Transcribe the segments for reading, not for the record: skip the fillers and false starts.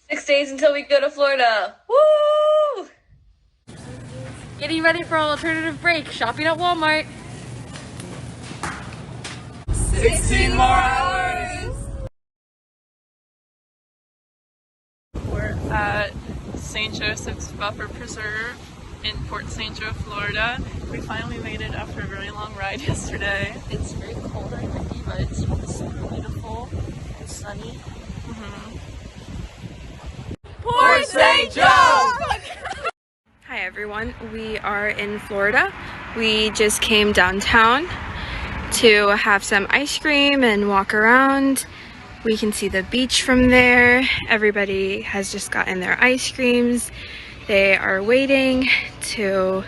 6 days until we go to Florida. Woo! Getting ready for an alternative break, shopping at Walmart. 16 more hours! We're at St. Joseph's Buffer Preserve in Port St. Joe, Florida. We finally made it after a very long ride yesterday. It's very cold and windy, but it's super beautiful and sunny. Port St. Joe! Hi everyone, we are in Florida. We just came downtown to have some ice cream and walk around. We can see the beach from there. Everybody has just gotten their ice creams. They are waiting to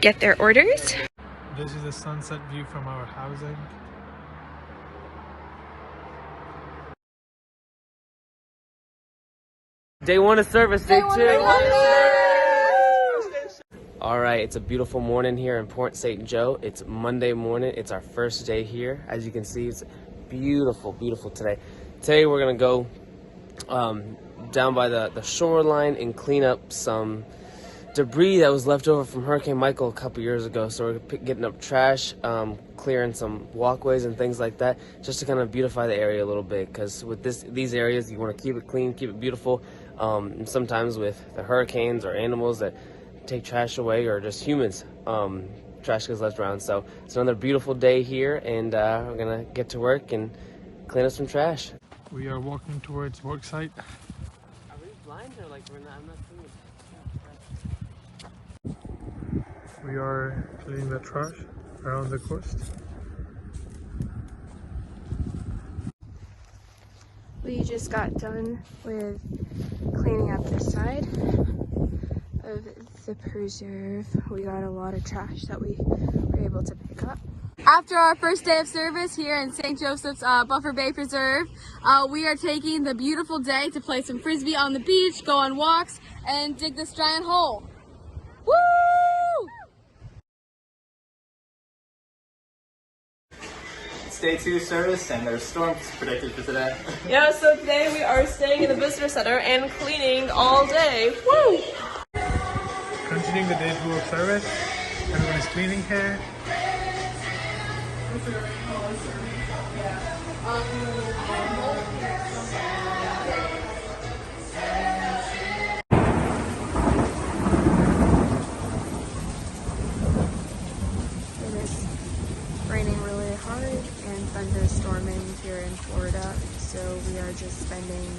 get their orders. This is a sunset view from our housing. Day one of service, day two. All right, it's a beautiful morning here in Port St. Joe. It's Monday morning. It's our first day here. As you can see, it's beautiful, beautiful today. Today we're gonna go down by the shoreline and clean up some debris that was left over from Hurricane Michael a couple years ago. So we're getting up trash, clearing some walkways and things like that, just to kind of beautify the area a little bit. Because with these areas, you want to keep it clean, keep it beautiful. And sometimes with the hurricanes or animals that take trash away, or just humans, trash gets left around. So it's another beautiful day here, and we're gonna get to work and clean up some trash. We are walking towards work site. Are we blind or like we're not? I'm not seeing it. We are cleaning the trash around the coast. We just got done with cleaning up the side of the preserve. We got a lot of trash that we were able to pick up. After our first day of service here in St. Joseph's Buffer Bay Preserve, we are taking the beautiful day to play some frisbee on the beach, go on walks, and dig this giant hole. Woo! Day 2 service, and there's storms predicted for today. Yeah, so today we are staying in the visitor center and cleaning all day. Woo! Continuing the day 2 of service. Everyone is cleaning here. Raining really hard and thunderstorming here in Florida, so we are just spending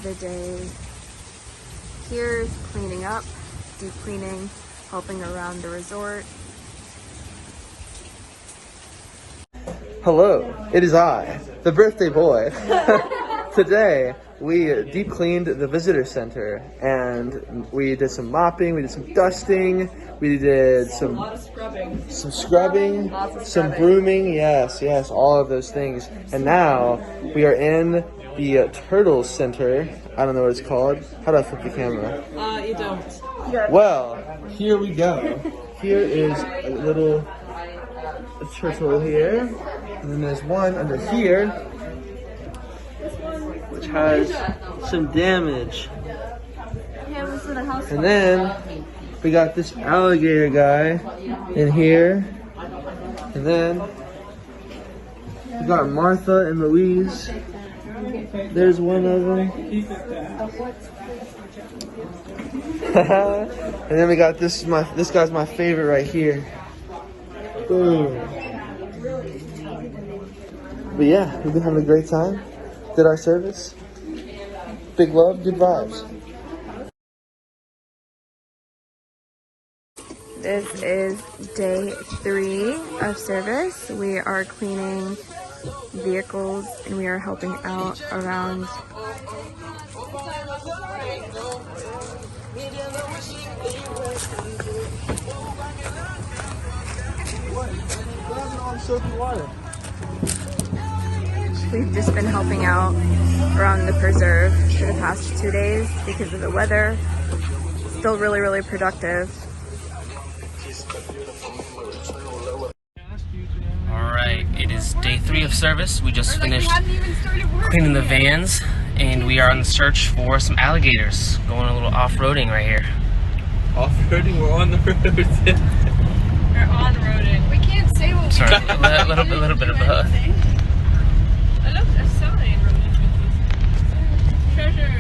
the day here cleaning up, deep cleaning, helping around the resort. Hello, it is I, the birthday boy. Today, we deep cleaned the visitor center, and we did some mopping, we did some dusting, we did some scrubbing, some brooming, yes, all of those things. And now we are in the turtle center. I don't know what it's called. How do I flip the camera? You don't. Well, here we go. Here is a little turtle here, and then there's one under here, which has some damage. And then we got this alligator guy in here, and then we got Martha and Louise. There's one of them. And then we got this guy's my favorite right here. Boom. But yeah, we've been having a great time. Did our service. Big love, good vibes. This is day 3 of service. We are cleaning vehicles and we are helping out around. We've just been helping out around the preserve for the past 2 days because of the weather. Still really productive. All right. right, it is day 3 of service. We just finished cleaning the vans, and we are on the search for some alligators. Going a little off-roading right here. Off-roading? We're on the road. We're on-roading. We can't say what Sorry, a little bit of both. I looked at a sign. Treasure.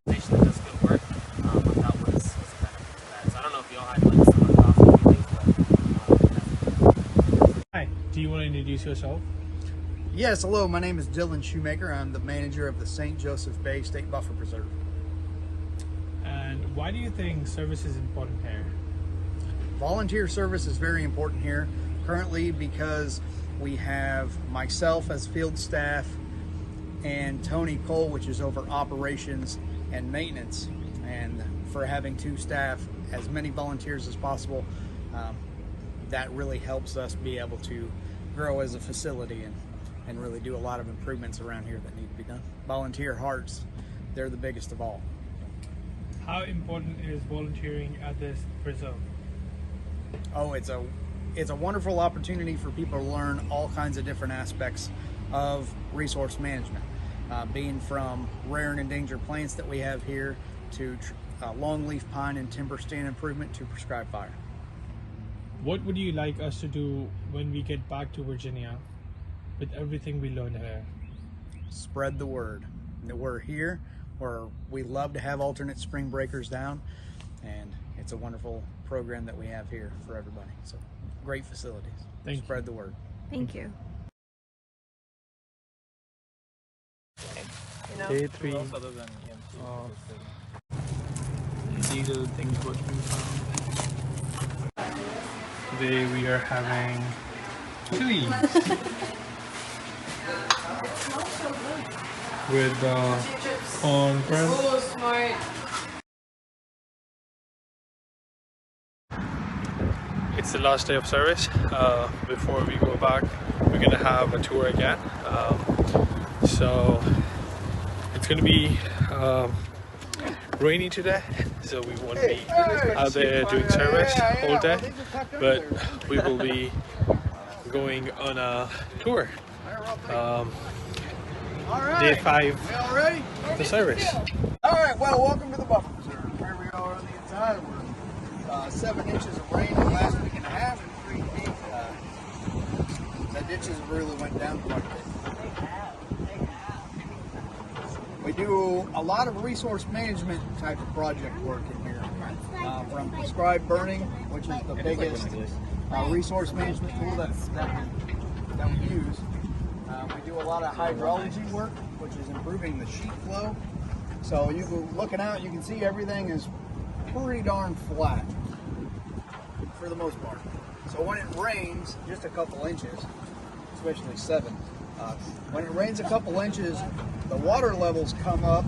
That does good work. That was kind of bad. So I don't know if y'all had like some coffee, but Hi, do you want to introduce yourself? Yes, hello, my name is Dylan Shoemaker. I'm the manager of the St. Joseph Bay State Buffer Preserve. And why do you think service is important here? Volunteer service is very important here currently because we have myself as field staff and Tony Cole, which is over operations and maintenance. And for having 2 staff, as many volunteers as possible, that really helps us be able to grow as a facility and really do a lot of improvements around here that need to be done. Volunteer hearts, they're the biggest of all. How important is volunteering at this preserve? Oh, it's a wonderful opportunity for people to learn all kinds of different aspects of resource management, being from rare and endangered plants that we have here to longleaf pine and timber stand improvement to prescribed fire. What would you like us to do when we get back to Virginia with everything we learned here? Spread the word that we're here, where we love to have alternate spring breakers down, and it's a wonderful program that we have here for everybody. So great facilities. Spread the word. Thank you. Day 3. These are the things what we found. Today we are having chili with corn bread. Oh, smart. It's the last day of service. Before we go back, we're gonna have a tour again. So it's gonna be rainy today, so we won't be out there doing service all day, but we will be going on a tour. Day 5 of the service. All right, well, welcome to the Buffer Preserve. Here we are on the inside. We're 7 inches of rain in the last week and a half and 3 feet. The ditches really went down quite a bit. We do a lot of resource management type of project work in here, from prescribed burning, which is the biggest resource management tool that we use. We do a lot of hydrology work, which is improving the sheet flow. So you go looking out, you can see everything is pretty darn flat for the most part. So when it rains just a couple inches, especially 7, when it rains a couple inches, the water levels come up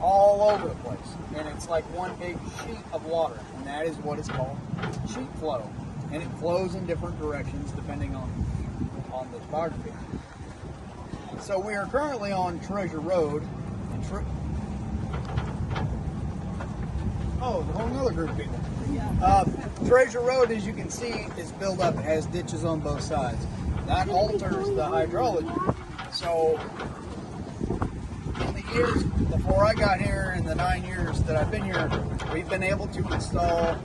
all over the place, and it's like one big sheet of water, and that is what is called sheet flow, and it flows in different directions depending on the topography. So we are currently on Treasure Road. Oh, there's a whole other group of people. Treasure Road, as you can see, is built up. It has ditches on both sides. That alters the hydrology. So in the years before I got here, in the 9 years that I've been here, we've been able to install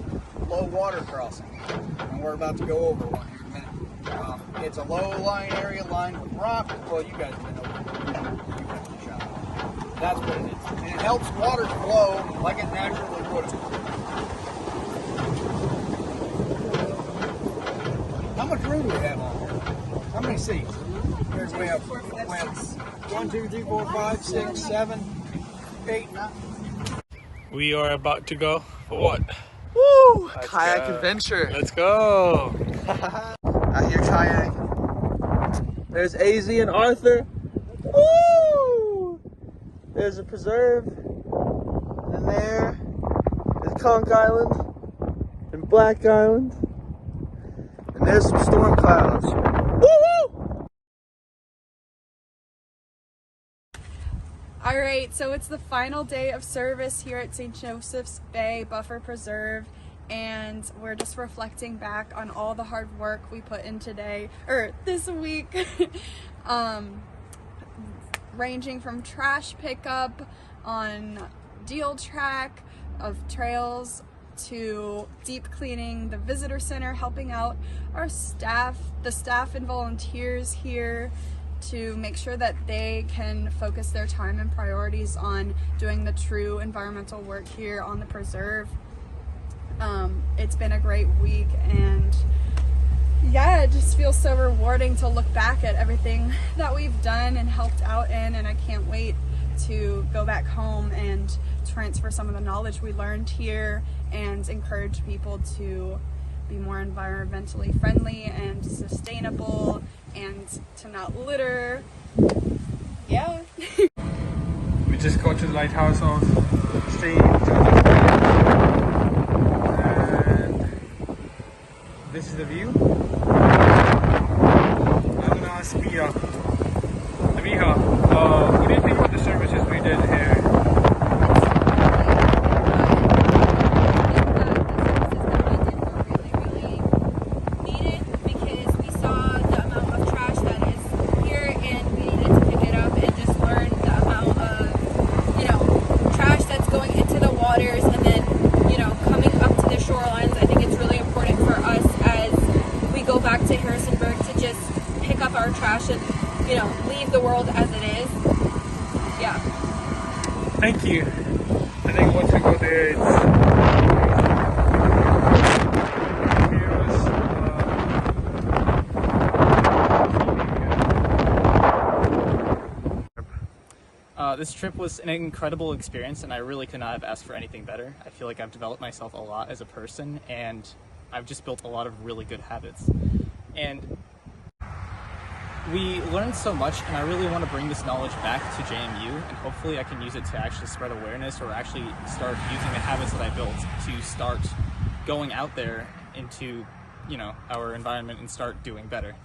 low water crossing, and we're about to go over one here in a minute. It's a low-lying area lined with rock. Well, you guys have been over there. That's what it is. And it helps water flow like it naturally would. How much room do we have on here? How many seats? We have 1, 2, 3, 4, 5, 6, 7, 8, 9. We are about to go for what? Woo! Let's Kayak go. adventure. Let's go! Out here kayak. There's AZ and Arthur. Woo! There's a preserve. And there is Conch Island and Black Island. And there's some storm clouds. Woo-woo! All right, so it's the final day of service here at St. Joseph's Bay Buffer Preserve, and we're just reflecting back on all the hard work we put in this week. Ranging from trash pickup on deal track of trails to deep cleaning the visitor center, helping out our staff, the staff and volunteers here to make sure that they can focus their time and priorities on doing the true environmental work here on the preserve. It's been a great week, and yeah, it just feels so rewarding to look back at everything that we've done and helped out in, and I can't wait to go back home and transfer some of the knowledge we learned here and encourage people to be more environmentally friendly and sustainable and to not litter. Yeah. We just got to the lighthouse of St. Joseph's Bay, and this is the view. I'm gonna ask Mia. What do you think about the services we did here? Leave the world as it is. Yeah. Thank you. I think once we go there, this trip was an incredible experience, and I really could not have asked for anything better. I feel like I've developed myself a lot as a person, and I've just built a lot of really good habits. And we learned so much, and I really want to bring this knowledge back to JMU, and hopefully I can use it to actually spread awareness, or actually start using the habits that I built to start going out there into, our environment and start doing better.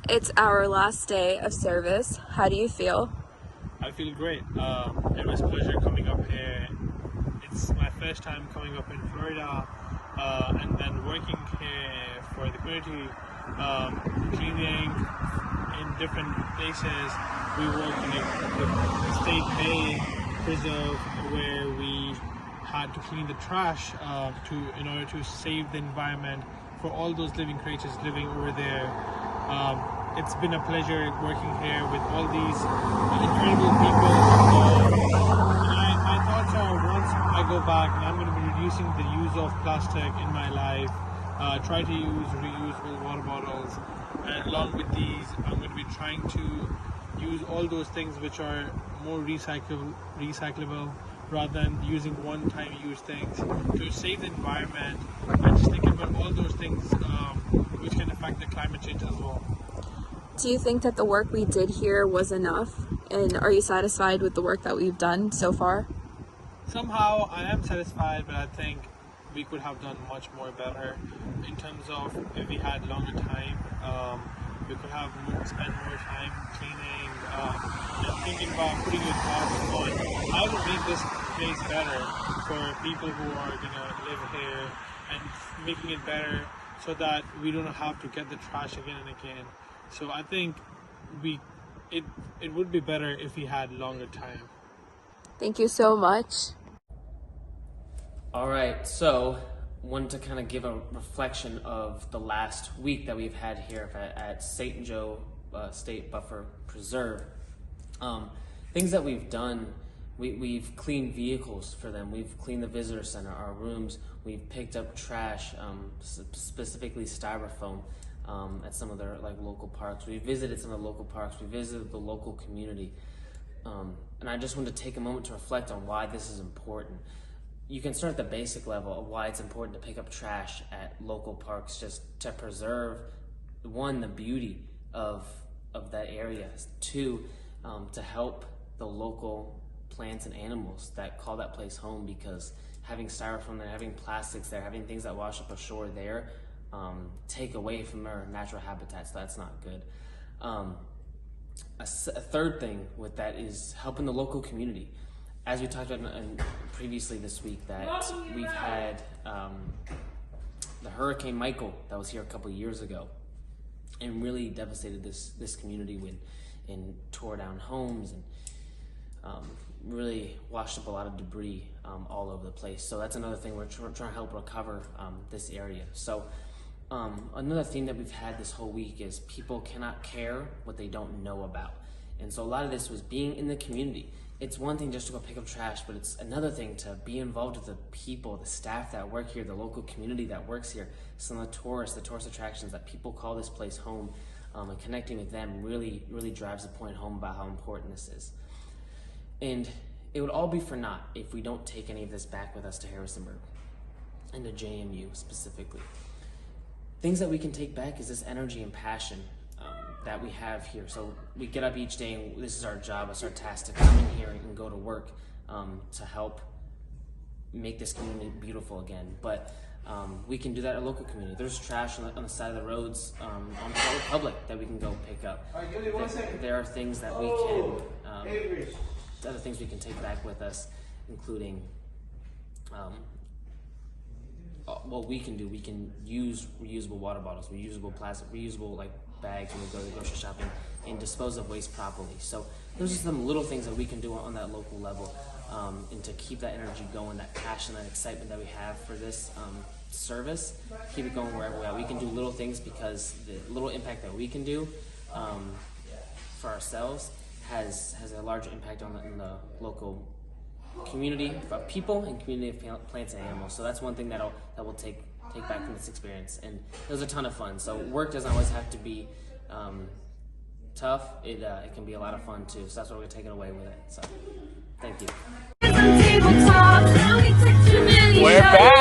It's our last day of service. How do you feel? I feel great. It was a pleasure coming up here. It's my first time coming up in Florida, and then working here for the community, cleaning in different places. We work in the State Bay Preserve, where we had to clean the trash in order to save the environment for all those living creatures living over there. It's been a pleasure working here with all these incredible people. My thoughts are, once I go back, I'm going to be reducing the use of plastic in my life, try to use reusable water bottles, and along with these, I'm going to be trying to use all those things which are more recyclable rather than using one-time use things to save the environment, and just thinking about all those things which can affect the climate change as well. Do you think that the work we did here was enough? And are you satisfied with the work that we've done so far? Somehow I am satisfied, but I think we could have done much more better in terms of if we had longer time. We could have spent more time cleaning, and thinking about putting your thoughts on how to make this place better for people who are going to live here, and making it better so that we don't have to get the trash again and again. So I think it would be better if we had longer time. Thank you so much. All right, so wanted to kind of give a reflection of the last week that we've had here at St. Joe State Buffer Preserve. Things that we've done, we've cleaned vehicles for them. We've cleaned the visitor center, our rooms. We've picked up trash, specifically styrofoam, at some of their local parks. We visited some of the local parks. We visited the local community. And I just wanted to take a moment to reflect on why this is important. You can start at the basic level of why it's important to pick up trash at local parks, just to preserve, one, the beauty of that area, two, to help the local plants and animals that call that place home, because having styrofoam there, having plastics there, having things that wash up ashore there, take away from their natural habitats. That's not good. A third thing with that is helping the local community. As we talked about previously this week, that we've had the Hurricane Michael that was here a couple of years ago and really devastated this community and tore down homes and really washed up a lot of debris all over the place. So that's another thing we're trying to help recover this area. So another theme that we've had this whole week is people cannot care what they don't know about. And so a lot of this was being in the community. It's one thing just to go pick up trash, but it's another thing to be involved with the people, the staff that work here, the local community that works here, some of the tourist attractions that people call this place home, and connecting with them really drives the point home about how important this is. And it would all be for naught if we don't take any of this back with us to Harrisonburg and to JMU specifically. Things that we can take back is this energy and passion that we have here. So we get up each day and this is our job, it's our task to come in here and go to work to help make this community beautiful again. But we can do that in a local community. There's trash on the side of the roads on public that we can go pick up. There are things that we can, other things we can take back with us, including what we can do. We can use reusable water bottles, reusable plastic, reusable like bags when we go to the grocery shopping, and dispose of waste properly. So those are some little things that we can do on that local level, and to keep that energy going, that passion, that excitement that we have for this service, keep it going wherever we are. We can do little things because the little impact that we can do for ourselves has a large impact on the local community of people and community of plants and animals. So that's one thing that we'll take back from this experience, and it was a ton of fun. So work doesn't always have to be tough. It can be a lot of fun too. So that's what we're taking away with it. So thank you. We're back.